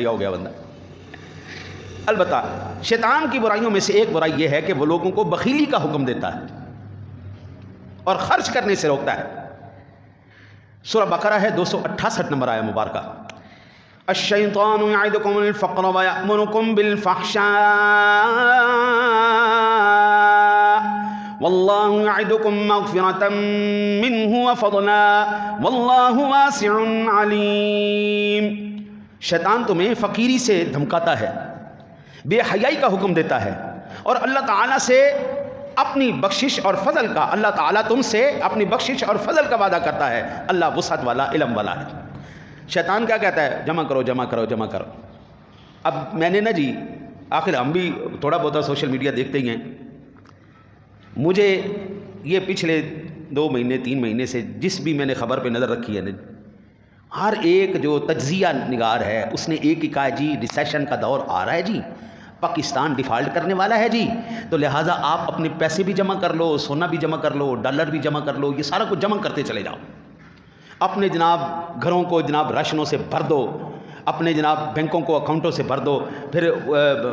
ہو گیا بندہ۔ البتہ شیطان کی برائیوں میں سے ایک برائی یہ ہے کہ وہ لوگوں کو بخیلی کا حکم دیتا ہے اور خرچ کرنے سے روکتا ہے۔ سورہ بقرہ ہے 268 نمبر آیہ مبارکہ، الشیطان یعدکم الفقر ویأمرکم بالفحشاء واللہ یعدکم مغفرۃ منہ وفضلا واللہ واسع علیم۔ شیطان تمہیں فقیری سے دھمکاتا ہے، بے حیائی کا حکم دیتا ہے، اور اللہ تعالیٰ سے اپنی بخشش اور فضل کا، اللہ تعالیٰ تم سے اپنی بخشش اور فضل کا وعدہ کرتا ہے۔ اللہ وسعت والا، علم والا ہے۔ شیطان کیا کہتا ہے؟ جمع کرو جمع کرو جمع کرو۔ اب میں نے نا جی، آخر ہم بھی تھوڑا بہت سوشل میڈیا دیکھتے ہی ہیں، مجھے یہ پچھلے 2 مہینے 3 مہینے سے جس بھی میں نے خبر پہ نظر رکھی ہے نا، ہر ایک جو تجزیہ نگار ہے اس نے ایک ہی کہا جی ریسیشن کا دور آ رہا ہے جی، پاکستان ڈیفالٹ کرنے والا ہے جی، تو لہٰذا آپ اپنے پیسے بھی جمع کر لو، سونا بھی جمع کر لو، ڈالر بھی جمع کر لو، یہ سارا کچھ جمع کرتے چلے جاؤ، اپنے جناب گھروں کو جناب راشنوں سے بھر دو، اپنے جناب بینکوں کو اکاؤنٹوں سے بھر دو۔ پھر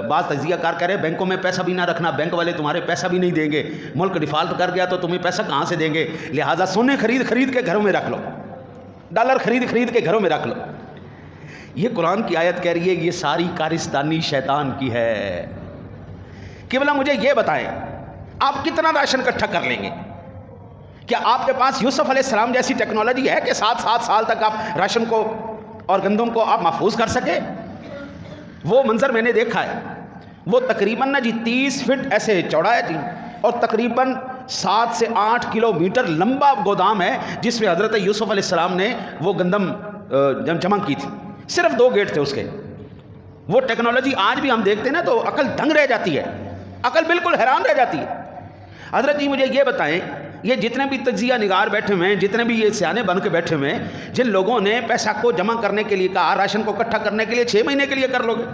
بعض تجزیہ کار کہہ رہے بینکوں میں پیسہ بھی نہ رکھنا، بینک والے تمہارے پیسہ بھی نہیں دیں گے، ملک ڈیفالٹ کر گیا تو تمہیں پیسہ کہاں سے دیں گے، لہٰذا سونے خرید خرید کے گھروں میں رکھ لو، ڈالر خرید خرید کے گھروں میں رکھ لو۔ یہ قرآن کی آیت کہہ رہی ہے کہ یہ ساری کارستانی شیطان کی ہے۔ قبلہ مجھے یہ بتائیں، آپ کتنا راشن اکٹھا کر لیں گے؟ کیا آپ کے پاس یوسف علیہ السلام جیسی ٹیکنالوجی ہے کہ 7 سال تک آپ راشن کو اور گندم کو آپ محفوظ کر سکے؟ وہ منظر میں نے دیکھا ہے، وہ تقریباً نا جی 30 فٹ ایسے چوڑا ہے جی، اور تقریباً 7 سے 8 کلومیٹر لمبا گودام ہے جس میں حضرت یوسف علیہ السلام نے وہ گندم جمع کی تھی۔ صرف 2 گیٹ تھے اس کے۔ وہ ٹیکنالوجی آج بھی ہم دیکھتے ہیں نا تو عقل دنگ رہ جاتی ہے، عقل بالکل حیران رہ جاتی ہے۔ حضرت جی مجھے یہ بتائیں، یہ جتنے بھی تجزیہ نگار بیٹھے ہوئے ہیں، جتنے بھی یہ سیانے بن کے بیٹھے ہوئے ہیں، جن لوگوں نے پیسہ کو جمع کرنے کے لیے کہا، راشن کو اکٹھا کرنے کے لیے 6 مہینے کے لیے کر لو گے،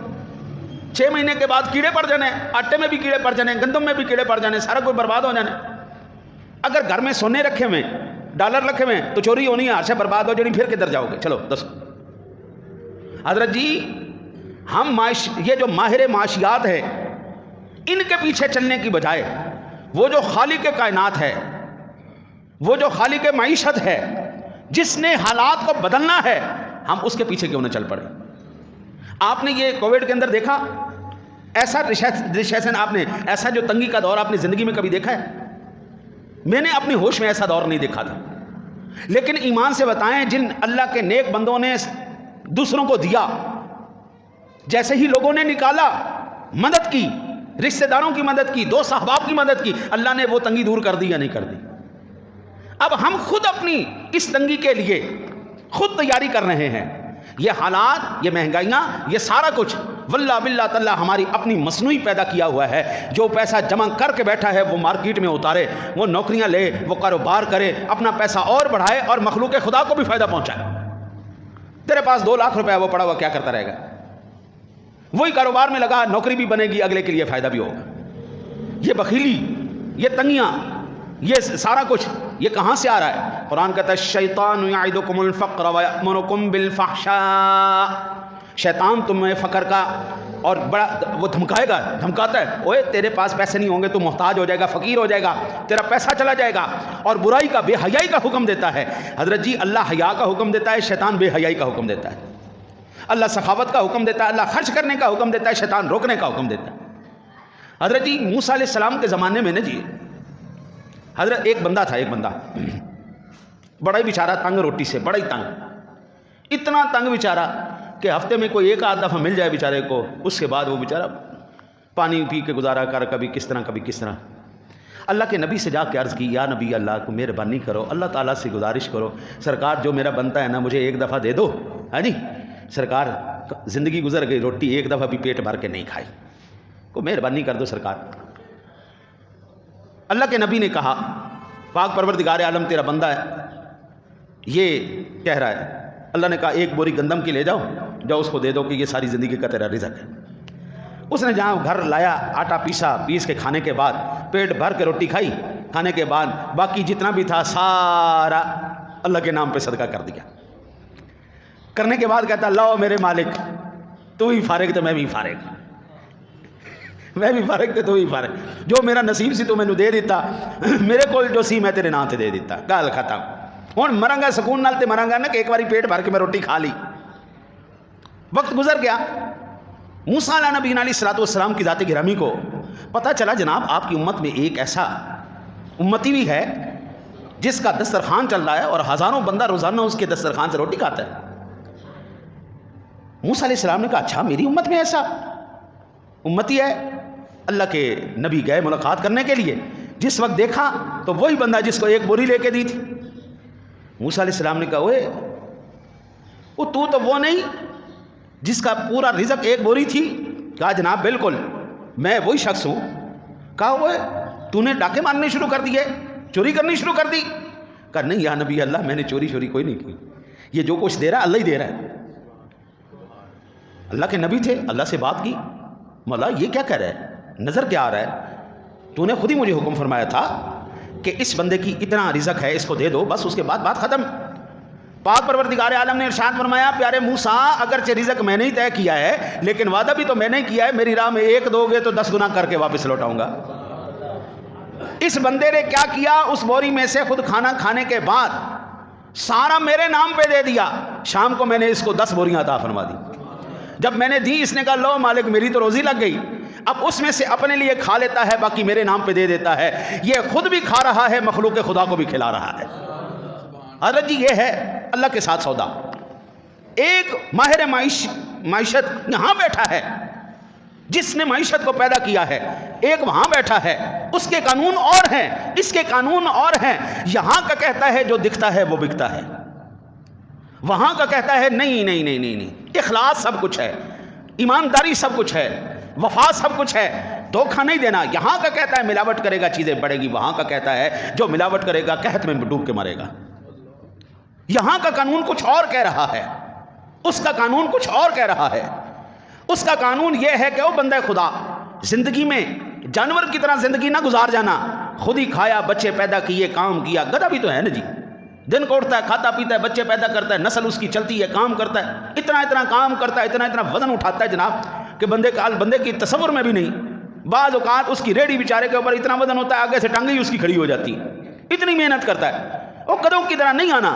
6 مہینے کے بعد کیڑے پڑ جانے، آٹے میں بھی کیڑے پڑ جانے، گندم میں بھی کیڑے پڑ جانے، سارا کوئی برباد ہو جانے۔ اگر گھر میں سونے رکھے ہوئے، ڈالر رکھے ہوئے تو چوری ہونی ہے، عرصہ برباد ہو جانی، پھر کدھر جاؤ گے؟ چلو دس۔ حضرت جی ہم یہ جو ماہر معاشیات ہے، ان کے پیچھے چلنے کی بجائے وہ جو خالق کائنات ہے، وہ جو خالق معیشت ہے، جس نے حالات کو بدلنا ہے، ہم اس کے پیچھے کیوں نہ چل پڑے؟ آپ نے یہ کووڈ کے اندر دیکھا ایسا ریسیشن، آپ نے ایسا جو تنگی کا دور آپ نے زندگی میں کبھی دیکھا ہے؟ میں نے اپنی ہوش میں ایسا دور نہیں دیکھا تھا۔ لیکن ایمان سے بتائیں، جن اللہ کے نیک بندوں نے دوسروں کو دیا، جیسے ہی لوگوں نے نکالا، مدد کی، رشتہ داروں کی مدد کی، دوست احباب کی مدد کی، اللہ نے وہ تنگی دور کر دی یا نہیں کر دی؟ اب ہم خود اپنی اس تنگی کے لیے خود تیاری کر رہے ہیں۔ یہ حالات، یہ مہنگائیاں، یہ سارا کچھ واللہ باللہ تعالیٰ ہماری اپنی مصنوعی پیدا کیا ہوا ہے۔ جو پیسہ جمع کر کے بیٹھا ہے وہ مارکیٹ میں اتارے، وہ نوکریاں لے، وہ کاروبار کرے، اپنا پیسہ اور بڑھائے اور مخلوق خدا کو بھی فائدہ پہنچائے۔ تیرے پاس 2 لاکھ روپے وہ پڑا ہوا، کیا کرتا رہے گا؟ وہی کاروبار میں لگا، نوکری بھی بنے گی، اگلے کے لیے فائدہ بھی ہوگا۔ یہ بخیلی، یہ تنگیاں، یہ سارا کچھ یہ کہاں سے آ رہا ہے؟ قرآن کہتا ہے الشیطان یعدکم الفقر ویأمرکم بالفحشاء۔ شیطان تمہیں فقر کا اور بڑا وہ دھمکائے گا، دھمکاتا ہے، اوے تیرے پاس پیسے نہیں ہوں گے تو محتاج ہو جائے گا، فقیر ہو جائے گا، تیرا پیسہ چلا جائے گا، اور برائی کا، بے حیائی کا حکم دیتا ہے۔ حضرت جی اللہ حیا کا حکم دیتا ہے، شیطان بے حیائی کا حکم دیتا ہے۔ اللہ سخاوت کا حکم دیتا ہے، اللہ خرچ کرنے کا حکم دیتا ہے، شیطان روکنے کا حکم دیتا ہے۔ حضرت جی موسیٰ علیہ السلام کے زمانے میں نا جی، حضرت ایک بندہ تھا، ایک بندہ بڑا ہی بیچارہ تنگ روٹی سے، بڑا ہی تنگ، اتنا تنگ بیچارہ کہ ہفتے میں کوئی 1 آدھ دفعہ مل جائے بیچارے کو، اس کے بعد وہ بیچارہ پانی پی کے گزارا کر، کبھی کس طرح کبھی کس طرح۔ اللہ کے نبی سے جا کے عرض کی، یا نبی اللہ کو مہربانی کرو، اللہ تعالیٰ سے گزارش کرو، سرکار جو میرا بنتا ہے نا مجھے 1 دفعہ دے دو۔ ہاں جی سرکار، زندگی گزر گئی، روٹی 1 دفعہ بھی پیٹ بھر کے نہیں کھائی، کو مہربانی کر دو سرکار۔ اللہ کے نبی نے کہا، پاک پروردگار عالم تیرا بندہ ہے، یہ کہہ رہا ہے۔ اللہ نے کہا 1 بوری گندم کی لے جاؤ، جاؤ اس کو دے دو کہ یہ ساری زندگی کا تیرا رزق ہے۔ اس نے جہاں گھر لایا، آٹا پیس کے کھانے کے بعد، پیٹ بھر کے روٹی کھائی، کھانے کے بعد باقی جتنا بھی تھا سارا اللہ کے نام پہ صدقہ کر دیا۔ کرنے کے بعد کہتا لاؤ میرے مالک، تو بھی فارغ تو میں بھی فارغ، میں بھی فارغ تے تو بھی فارغ، جو میرا نصیب سی تو مینوں دے دیتا، میرے کول جو سی میں تیرے نام تے دے دیتا، گل ختم۔ ہن مراں سکون نال تے مراں گا نا کہ ایک باری پیٹ بھر کے میں روٹی کھا لی۔ وقت گزر گیا، موسیٰ علیہ نبی علیہ الصلوۃ والسلام کی ذات گرامی کو پتہ چلا جناب آپ کی امت میں ایک ایسا امتی بھی ہے جس کا دسترخوان چل رہا ہے اور ہزاروں بندہ روزانہ اس کے دسترخوان سے روٹی کھاتا ہے۔ موسیٰ علیہ السلام نے کہا اچھا میری امت میں ایسا امتی ہے؟ اللہ کے نبی گئے ملاقات کرنے کے لیے، جس وقت دیکھا تو وہی بندہ جس کو ایک بوری لے کے دی تھی۔ موسیٰ علیہ السلام نے کہا اوے تو وہ نہیں جس کا پورا رزق ایک بوری تھی؟ کہا جناب بالکل میں وہی شخص ہوں۔ کہا وہ تو نے ڈاکے مارنے شروع کر دیے، چوری کرنی شروع کر دی؟ کہا نہیں یا نبی اللہ میں نے چوری کوئی نہیں کی، یہ جو کچھ دے رہا ہے اللہ ہی دے رہا ہے۔ اللہ کے نبی تھے، اللہ سے بات کی، مولا یہ کیا کہہ رہا ہے، نظر کیا آ رہا ہے؟ تو نے خود ہی مجھے حکم فرمایا تھا کہ اس بندے کی اتنا رزق ہے اس کو دے دو، بس اس کے بعد بات ختم۔ پاک پروردگار عالم نے ارشاد فرمایا پیارے موسیٰ اگرچہ رزق میں نے ہی طے کیا ہے لیکن وعدہ بھی تو میں نے کیا ہے، میری راہ میں ایک دو گے تو 10 گنا کر کے واپس لوٹاؤں گا۔ اس بندے نے کیا کیا، اس بوری میں سے خود کھانا کھانے کے بعد سارا میرے نام پہ دے دیا۔ شام کو میں نے اس کو 10 بوریاں عطا فرما دی۔ جب میں نے دی اس نے کہا لو مالک میری تو روزی لگ گئی، اب اس میں سے اپنے لیے کھا لیتا ہے باقی میرے نام پہ دے دیتا ہے، یہ خود بھی کھا رہا ہے مخلوق خدا کو بھی کھلا رہا ہے۔ حضرت جی یہ ہے اللہ کے ساتھ سودا۔ ایک ماہر معیشت یہاں بیٹھا ہے جس نے معیشت کو پیدا کیا ہے، ایک وہاں بیٹھا ہے اس کے قانون اور ہیں، اس کے قانون اور ہیں۔ یہاں کا کہتا ہے جو دکھتا ہے وہ بکتا ہے، وہاں کا کہتا ہے نہیں نہیں نہیں نہیں نہیں، اخلاص سب کچھ ہے، ایمانداری سب کچھ ہے، وفا سب کچھ ہے، دھوکہ نہیں دینا۔ یہاں کا کہتا ہے ملاوٹ کرے گا چیزیں بڑھے گی، وہاں کا کہتا ہے جو ملاوٹ کرے گا قحط میں ڈوب کے مرے گا۔ یہاں کا قانون کچھ اور کہہ رہا ہے، اس کا قانون کچھ اور کہہ رہا ہے۔ اس کا قانون یہ ہے کہ وہ بندہ خدا زندگی میں جانور کی طرح زندگی نہ گزار جانا، خود ہی کھایا، بچے پیدا کیے، کام کیا۔ گدھا بھی تو ہے نا جی، دن کو اٹھتا ہے، کھاتا پیتا ہے، بچے پیدا کرتا ہے، نسل اس کی چلتی ہے، کام کرتا ہے، اتنا کام کرتا ہے، اتنا وزن اٹھاتا ہے جناب کہ بندے کی تصور میں بھی نہیں۔ بعض اوقات اس کی ریڑھی بیچارے کے اوپر اتنا وزن ہوتا ہے آگے سے ٹانگیں ہی اس کی کھڑی ہو جاتی ہے، اتنی محنت کرتا ہے۔ وہ گدھوں کی طرح نہیں آنا۔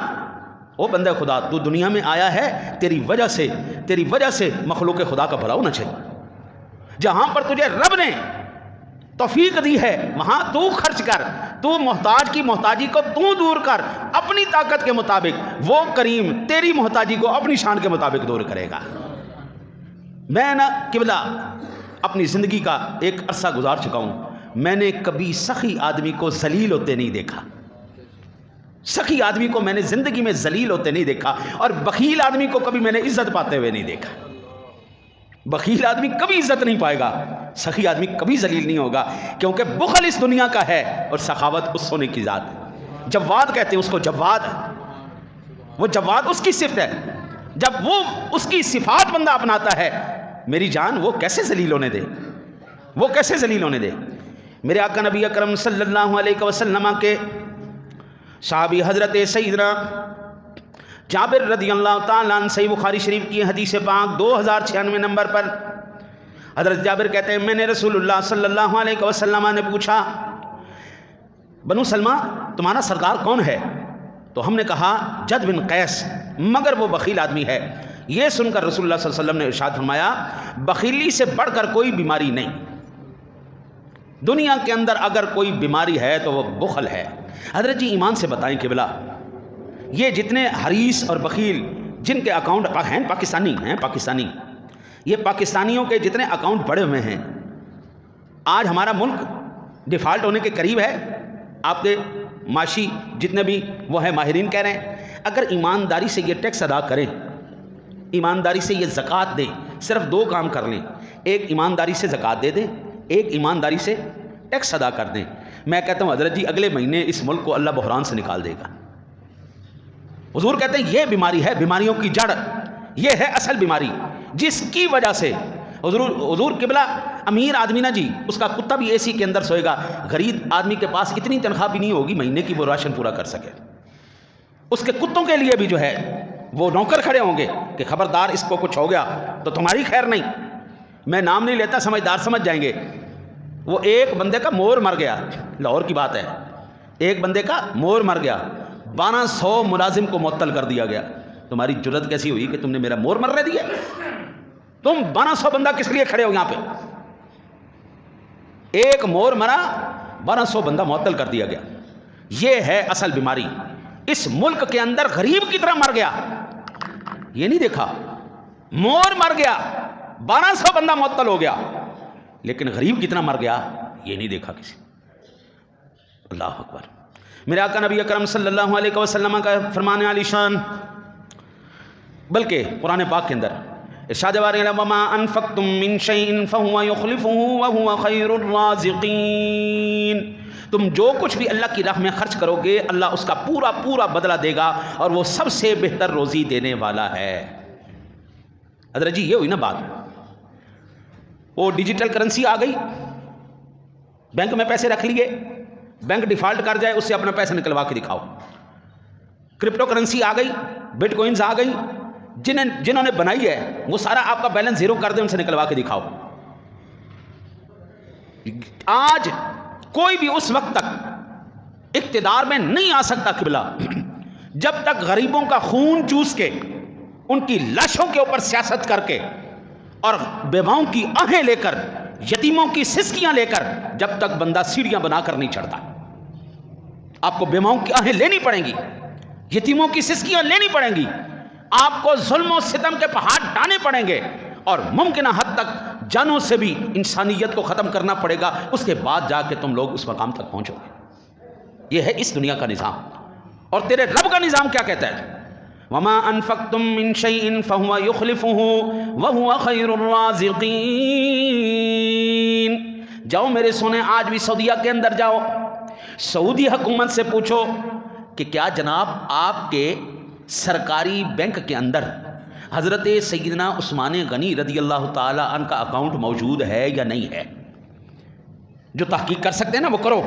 وہ بندہ خدا تو دنیا میں آیا ہے تیری وجہ سے مخلوق خدا کا بھلا ہونا چاہیے۔ جہاں پر تجھے رب نے توفیق دی ہے وہاں تو خرچ کر، تو محتاج کی محتاجی کو تو دور کر اپنی طاقت کے مطابق، وہ کریم تیری محتاجی کو اپنی شان کے مطابق دور کرے گا۔ میں نہ قبلہ اپنی زندگی کا ایک عرصہ گزار چکا ہوں، میں نے کبھی سخی آدمی کو ذلیل ہوتے نہیں دیکھا، سخی آدمی کو میں نے زندگی میں ذلیل ہوتے نہیں دیکھا، اور بخیل آدمی کو کبھی میں نے عزت پاتے ہوئے نہیں دیکھا۔ بخیل آدمی کبھی عزت نہیں پائے گا، سخی آدمی کبھی ذلیل نہیں ہوگا، کیونکہ بخل اس دنیا کا ہے اور سخاوت اس سونے کی ذات ہے۔ جواد کہتے ہیں اس کو، جواد، وہ جواد اس کی صفت ہے۔ جب وہ اس کی صفات بندہ اپناتا ہے میری جان وہ کیسے ذلیل ہونے دے، وہ کیسے ذلیل ہونے دے۔ میرے آقا نبی اکرم صلی اللہ علیہ وسلم کے صحابی حضرت سیدنا جابر رضی اللہ تعالیٰ عنہ، صحیح بخاری شریف کی حدیث پاک 2096 نمبر پر حضرت جابر کہتے ہیں میں نے رسول اللہ صلی اللہ علیہ وسلم نے پوچھا بنو سلمہ تمہارا سردار کون ہے؟ تو ہم نے کہا جد بن قیس، مگر وہ بخیل آدمی ہے۔ یہ سن کر رسول اللہ صلی اللہ علیہ وسلم نے ارشاد فرمایا بخیلی سے بڑھ کر کوئی بیماری نہیں، دنیا کے اندر اگر کوئی بیماری ہے تو وہ بخل ہے۔ حضرت جی ایمان سے بتائیں کہ بلا یہ جتنے حریص اور بخیل جن کے اکاؤنٹ ہیں پاکستانی، یہ پاکستانیوں کے جتنے اکاؤنٹ بڑے ہوئے ہیں، آج ہمارا ملک ڈیفالٹ ہونے کے قریب ہے۔ آپ کے معاشی جتنے بھی وہ ہیں ماہرین کہہ رہے ہیں اگر ایمانداری سے یہ ٹیکس ادا کریں، ایمانداری سے یہ زکوٰۃ دیں، صرف 2 کام کر لیں، ایک ایمانداری سے زکوٰۃ دے دیں، ایک ایمانداری سے ٹیکس ادا کر دیں، میں کہتا ہوں حضرت جی اگلے مہینے اس ملک کو اللہ بحران سے نکال دے گا۔ حضور کہتے ہیں یہ بیماری ہے، بیماریوں کی جڑ یہ ہے اصل بیماری، جس کی وجہ سے حضور قبلہ امیر آدمی نا جی اس کا کتا بھی اے سی کے اندر سوئے گا، غریب آدمی کے پاس اتنی تنخواہ بھی نہیں ہوگی مہینے کی وہ راشن پورا کر سکے، اس کے کتوں کے لیے بھی جو ہے وہ نوکر کھڑے ہوں گے کہ خبردار اس کو کچھ ہو گیا تو تمہاری خیر نہیں. میں نام نہیں لیتا, سمجھدار سمجھ جائیں گے. وہ ایک بندے کا مور مر گیا, لاہور کی بات ہے, ایک بندے کا مور مر گیا, 1200 ملازم کو معطل کر دیا گیا. تمہاری جرت کیسی ہوئی کہ تم نے میرا مور مرنے دیا؟ تم 1200 بندہ کس لیے کھڑے ہو یہاں پہ؟ ایک مور مرا, 1200 بندہ معطل کر دیا گیا. یہ ہے اصل بیماری. اس ملک کے اندر غریب کی طرح مر گیا, یہ نہیں دیکھا. مور مر گیا, 1200 بندہ معطل ہو گیا, لیکن غریب کتنا مر گیا یہ نہیں دیکھا کسی. اللہ اکبر. میرے آقا نبی اکرم صلی اللہ علیہ وسلم کا فرمان عالی شان, بلکہ قرآن پاک کے اندر ارشاد باری وما انفقتم من شیء فهو يخلفه وهو خیر الرازقین. تم جو کچھ بھی اللہ کی راہ میں خرچ کرو گے اللہ اس کا پورا پورا بدلہ دے گا اور وہ سب سے بہتر روزی دینے والا ہے. حضرت جی یہ ہوئی نا بات, وہ ڈیجیٹل کرنسی آ گئی, بینک میں پیسے رکھ لیے, بینک ڈیفالٹ کر جائے اس سے اپنا پیسہ نکلوا کے دکھاؤ. کرپٹو کرنسی آ گئی, بٹ کوئنز آ گئی, جنہوں نے بنائی ہے وہ سارا آپ کا بیلنس زیرو کر دیں, ان سے نکلوا کے دکھاؤ. آج کوئی بھی اس وقت تک اقتدار میں نہیں آ سکتا قبلہ جب تک غریبوں کا خون چوس کے, ان کی لاشوں کے اوپر سیاست کر کے اور بیواؤں کی آہیں لے کر, یتیموں کی سسکیاں لے کر, جب تک بندہ سیڑھیاں بنا کر نہیں چڑھتا. آپ کو بیواؤں کی آہیں لینی پڑیں گی, یتیموں کی سسکیاں لینی پڑیں گی, آپ کو ظلم و ستم کے پہاڑ ڈھانے پڑیں گے, اور ممکنہ حد تک جانوں سے بھی انسانیت کو ختم کرنا پڑے گا. اس کے بعد جا کے تم لوگ اس مقام تک پہنچو گے. یہ ہے اس دنیا کا نظام. اور تیرے رب کا نظام کیا کہتا ہے؟ وما انفقتم من شیء فهو يخلفه وهو خیر الرازقین. جاؤ میرے سونے, آج بھی سعودیہ کے اندر جاؤ, سعودی حکومت سے پوچھو کہ کیا جناب آپ کے سرکاری بینک کے اندر حضرت سیدنا عثمان غنی رضی اللہ تعالی عنہ کا اکاؤنٹ موجود ہے یا نہیں ہے؟ جو تحقیق کر سکتے ہیں نا وہ کرو.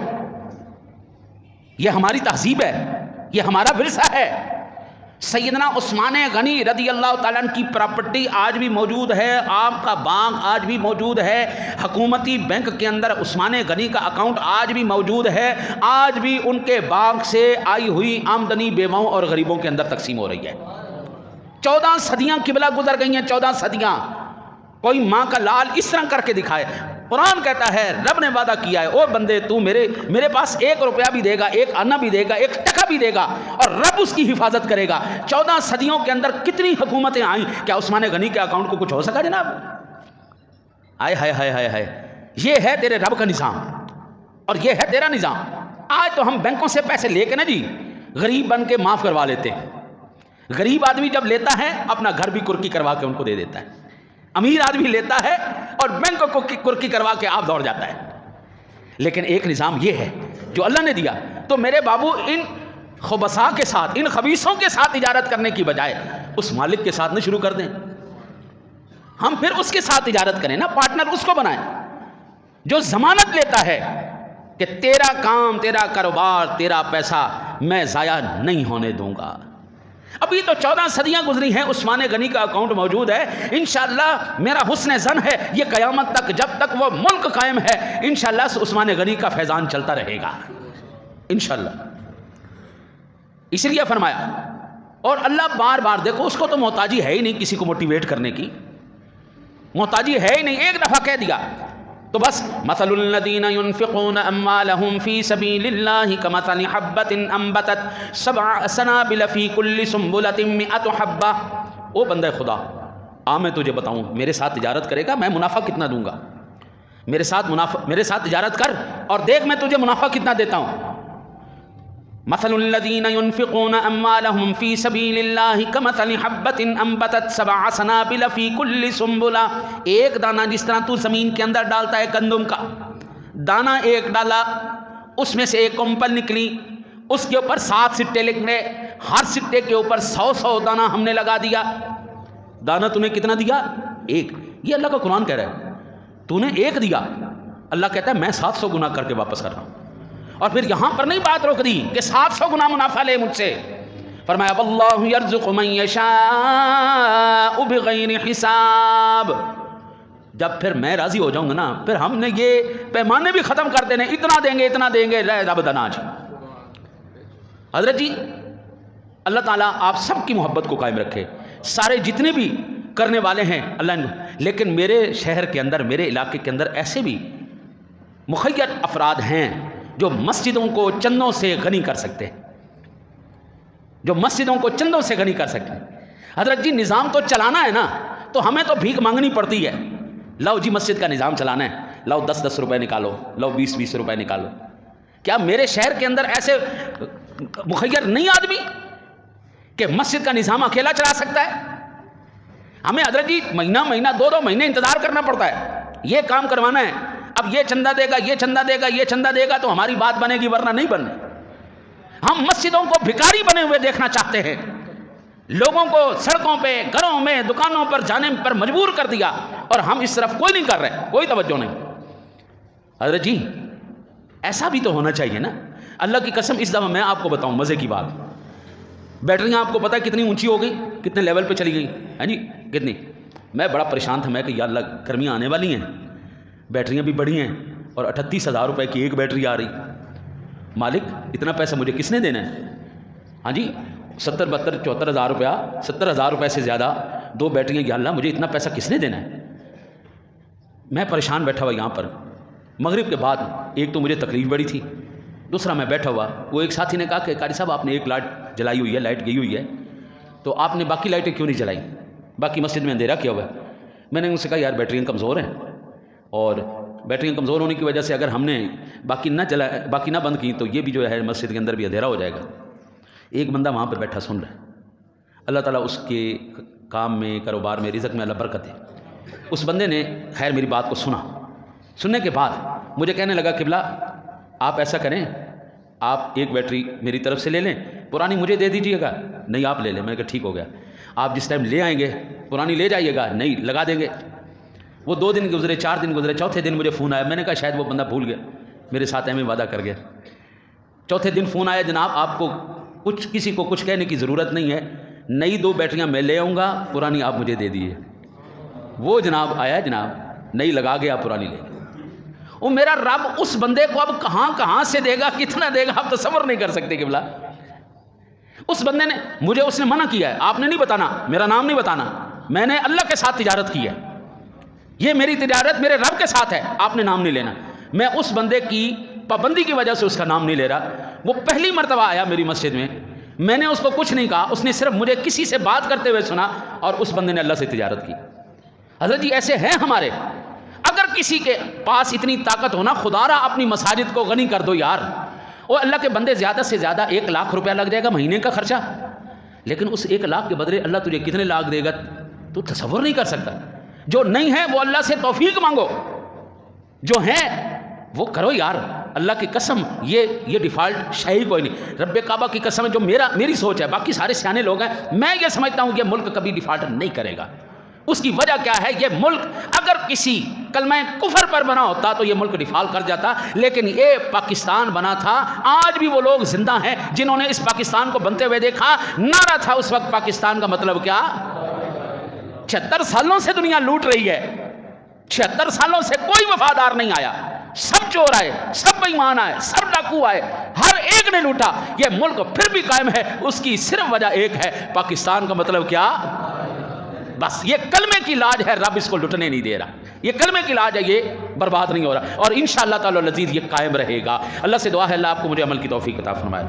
یہ ہماری تہذیب ہے, یہ ہمارا ورثہ ہے. سیدنا عثمان غنی رضی اللہ تعالیٰ عنہ کی پراپرٹی آج بھی موجود ہے, آپ کا باغ آج بھی موجود ہے, حکومتی بینک کے اندر عثمان غنی کا اکاؤنٹ آج بھی موجود ہے. آج بھی ان کے باغ سے آئی ہوئی آمدنی بیواؤں اور غریبوں کے اندر تقسیم ہو رہی ہے. 14 صدیاں قبلہ گزر گئی ہیں, 14 صدیاں. کوئی ماں کا لال اس طرح کر کے دکھائے. قرآن کہتا ہے, رب نے وعدہ کیا ہے, او بندے تو میرے پاس 1 روپیہ بھی دے گا, 1 آنا بھی دے گا, 1 ٹکا بھی دے گا, اور رب اس کی حفاظت کرے گا. 14 صدیوں کے اندر کتنی حکومتیں آئیں, کیا عثمان غنی کے اکاؤنٹ کو کچھ ہو سکا جناب؟ آئے ہائے ہائے ہائے ہائے. یہ ہے تیرے رب کا نظام اور یہ ہے تیرا نظام. آج تو ہم بینکوں سے پیسے لے کے نا جی غریب بن کے معاف کروا لیتے ہیں. غریب آدمی جب لیتا ہے اپنا گھر بھی کرکی کروا کے ان کو دے دیتا ہے, امیر آدمی لیتا ہے اور بینک کو کرکی کروا کے آپ دوڑ جاتا ہے. لیکن ایک نظام یہ ہے جو اللہ نے دیا. تو میرے بابو ان خبثاء کے ساتھ, ان خبیثوں کے ساتھ تجارت کرنے کی بجائے اس مالک کے ساتھ نہ شروع کر دیں. ہم پھر اس کے ساتھ تجارت کریں نا, پارٹنر اس کو بنائیں جو ضمانت لیتا ہے کہ تیرا کام, تیرا کاروبار, تیرا پیسہ میں ضائع نہیں ہونے دوں گا. ابھی تو 14 صدیاں گزری ہیں, عثمان غنی کا اکاؤنٹ موجود ہے. انشاءاللہ میرا حسن ظن ہے یہ قیامت تک جب تک وہ ملک قائم ہے انشاءاللہ عثمان غنی کا فیضان چلتا رہے گا انشاءاللہ. اس لیے فرمایا, اور اللہ بار بار دیکھو اس کو تو محتاجی ہے ہی نہیں کسی کو موٹیویٹ کرنے کی, محتاجی ہے ہی نہیں, ایک دفعہ کہہ دیا تو بس. مثل الذین ينفقون اموالهم فی سبیل اللہ کمثل حبۃ انبتت 7 سنابل فی کل سنبلۃ 100 حبہ. او بندہ خدا, میں تجھے بتاؤں میرے ساتھ تجارت کرے گا, میں منافع کتنا دوں گا. میرے ساتھ تجارت کر اور دیکھ میں تجھے منافع کتنا دیتا ہوں. مثل الذین ينفقون اموالهم فی سبیل اللہ کمثل حبۃ انبتت 7 سنابل فی کل سنبلہ. ایک دانہ جس طرح تو زمین کے اندر ڈالتا ہے گندم کا دانہ, ایک ڈالا اس میں سے ایک کمپل نکلی, اس کے اوپر 7 سٹے نکلے, ہر سٹے کے اوپر 100 دانہ ہم نے لگا دیا. دانہ تمہیں کتنا دیا؟ ایک. یہ اللہ کا قرآن کہہ رہا ہے تو نے ایک دیا, اللہ کہتا ہے میں 700 گنا کر کے واپس کر رہا ہوں. اور پھر یہاں پر نہیں بات روک دی کہ 700 گنا منافع لے مجھ سے, فرمایا واللہ یرزق من یشاء بغیر حساب. جب پھر میں راضی ہو جاؤں گا نا، پھر ہم نے یہ پیمانے بھی ختم کر دینے، اتنا دیں گے رب دناج. حضرت جی اللہ تعالیٰ آپ سب کی محبت کو قائم رکھے، سارے جتنے بھی کرنے والے ہیں اللہ نے. لیکن میرے شہر کے اندر، میرے علاقے کے اندر ایسے بھی مخیر افراد ہیں جو مسجدوں کو چندوں سے غنی کر سکتے ہیں، جو مسجدوں کو چندوں سے غنی کر سکتے ہیں. حضرت جی نظام تو چلانا ہے نا، تو ہمیں تو بھیک مانگنی پڑتی ہے. لو جی مسجد کا نظام چلانا ہے، لو 10 روپے نکالو، لو 20 روپے نکالو. کیا میرے شہر کے اندر ایسے مخیر نہیں آدمی کہ مسجد کا نظام اکیلا چلا سکتا ہے؟ ہمیں حضرت جی مہینہ 2 مہینے انتظار کرنا پڑتا ہے. یہ کام کروانا ہے، اب یہ چندہ دے گا، یہ چندہ دے گا، یہ چندہ دے گا تو ہماری بات بنے گی، ورنہ نہیں بننے. ہم مسجدوں کو بھکاری بنے ہوئے دیکھنا چاہتے ہیں، لوگوں کو سڑکوں پہ، گھروں میں، دکانوں پر جانے پر مجبور کر دیا، اور ہم اس طرف کوئی نہیں کر رہے، کوئی توجہ نہیں. حضرت جی ایسا بھی تو ہونا چاہیے نا. اللہ کی قسم اس دفعہ میں آپ کو بتاؤں مزے کی بات، بیٹریاں آپ کو پتہ ہے کتنی اونچی ہو گئی، کتنے لیول پہ چلی گئی ہے جی، کتنی. میں بڑا پریشان تھا، میں کہ یا اللہ گرمیاں آنے والی ہیں، بیٹریاں بھی بڑی ہیں، اور 38,000 روپے کی ایک بیٹری آ رہی. مالک اتنا پیسہ مجھے کس نے دینا ہے؟ ہاں جی 74,000 روپیہ، 70,000 روپے سے زیادہ 2 بیٹریاں. یا اللہ مجھے اتنا پیسہ کس نے دینا ہے؟ میں پریشان بیٹھا ہوا یہاں پر. مغرب کے بعد ایک تو مجھے تکلیف بڑی تھی، دوسرا میں بیٹھا ہوا، وہ ایک ساتھی نے کہا کہ قاری صاحب آپ نے ایک لائٹ جلائی ہوئی ہے، لائٹ گئی ہوئی ہے، تو آپ نے باقی لائٹیں کیوں نہیں جلائی؟ باقی مسجد میں اندھیرا کیا ہوا ہے. میں نے ان سے کہا یار بیٹریاں کمزور ہیں، اور بیٹریاں کمزور ہونے کی وجہ سے اگر ہم نے باقی نہ بند کی تو یہ بھی جو ہے مسجد کے اندر بھی اندھیرا ہو جائے گا. ایک بندہ وہاں پر بیٹھا سن رہا ہے. اللہ تعالیٰ اس کے کام میں، کاروبار میں، رزق میں اللہ برکت دے. اس بندے نے خیر میری بات کو سنا. سننے کے بعد مجھے کہنے لگا قبلہ آپ ایسا کریں، آپ ایک بیٹری میری طرف سے لے لیں، پرانی مجھے دے دیجیے گا. نہیں آپ لے لیں. میں نے کہا ٹھیک ہو گیا. آپ جس ٹائم لے آئیں گے پرانی لے جائیے گا. نہیں لگا دیں گے. وہ 2 دن گزرے، 4 دن گزرے، چوتھے دن مجھے فون آیا. میں نے کہا شاید وہ بندہ بھول گیا، میرے ساتھ ایویں وعدہ کر گیا. چوتھے دن فون آیا، جناب آپ کو کسی کو کچھ کہنے کی ضرورت نہیں ہے، نئی 2 بیٹریاں میں لے آؤں گا، پرانی آپ مجھے دے دیجیے. وہ جناب آیا، جناب نئی لگا گیا، پرانی لے گیا. وہ میرا رب اس بندے کو اب کہاں سے دے گا، کتنا دے گا، آپ تصور نہیں کر سکتے قبلہ. اس بندے نے مجھے، اس نے منع کیا ہے، آپ نے نہیں بتانا، میرا نام نہیں بتانا، میں نے اللہ کے ساتھ تجارت کی ہے، یہ میری تجارت میرے رب کے ساتھ ہے، آپ نے نام نہیں لینا. میں اس بندے کی پابندی کی وجہ سے اس کا نام نہیں لے رہا. وہ پہلی مرتبہ آیا میری مسجد میں نے اس کو کچھ نہیں کہا، اس نے صرف مجھے کسی سے بات کرتے ہوئے سنا، اور اس بندے نے اللہ سے تجارت کی. حضرت جی ایسے ہیں ہمارے. اگر کسی کے پاس اتنی طاقت ہونا، خدا را اپنی مساجد کو غنی کر دو یار. اور اللہ کے بندے زیادہ سے زیادہ 1 لاکھ روپیہ لگ جائے گا مہینے کا خرچہ، لیکن اس 1 لاکھ کے بدلے اللہ تجھے کتنے لاکھ دے گا تو تصور نہیں کر سکتا. جو نہیں ہے وہ اللہ سے توفیق مانگو، جو ہیں وہ کرو یار. اللہ کی قسم یہ ڈیفالٹ شے ہی کوئی نہیں. رب کعبہ کی قسم جو میری سوچ ہے، باقی سارے سیانے لوگ ہیں، میں یہ سمجھتا ہوں یہ ملک کبھی ڈیفالٹ نہیں کرے گا. اس کی وجہ کیا ہے؟ یہ ملک اگر کسی کلمہ کفر پر بنا ہوتا تو یہ ملک ڈیفالٹ کر جاتا، لیکن یہ پاکستان بنا تھا. آج بھی وہ لوگ زندہ ہیں جنہوں نے اس پاکستان کو بنتے ہوئے دیکھا. نعرہ تھا اس وقت پاکستان کا مطلب کیا؟ 76 سالوں سے دنیا لوٹ رہی ہے، 76 سالوں سے کوئی وفادار نہیں آیا، سب چور آئے، سب بے ایمان آئے، سب ڈاکو آئے، ہر ایک نے لوٹا. یہ ملک پھر بھی قائم ہے. اس کی صرف وجہ ایک ہے، پاکستان کا مطلب کیا؟ بس یہ کلمے کی لاج ہے. رب اس کو لٹنے نہیں دے رہا. یہ کلمے کی لاج ہے، یہ برباد نہیں ہو رہا، اور انشاءاللہ تعالی العزیز یہ قائم رہے گا. اللہ سے دعا ہے اللہ آپ کو مجھے عمل کی توفیق عطا فرمائے.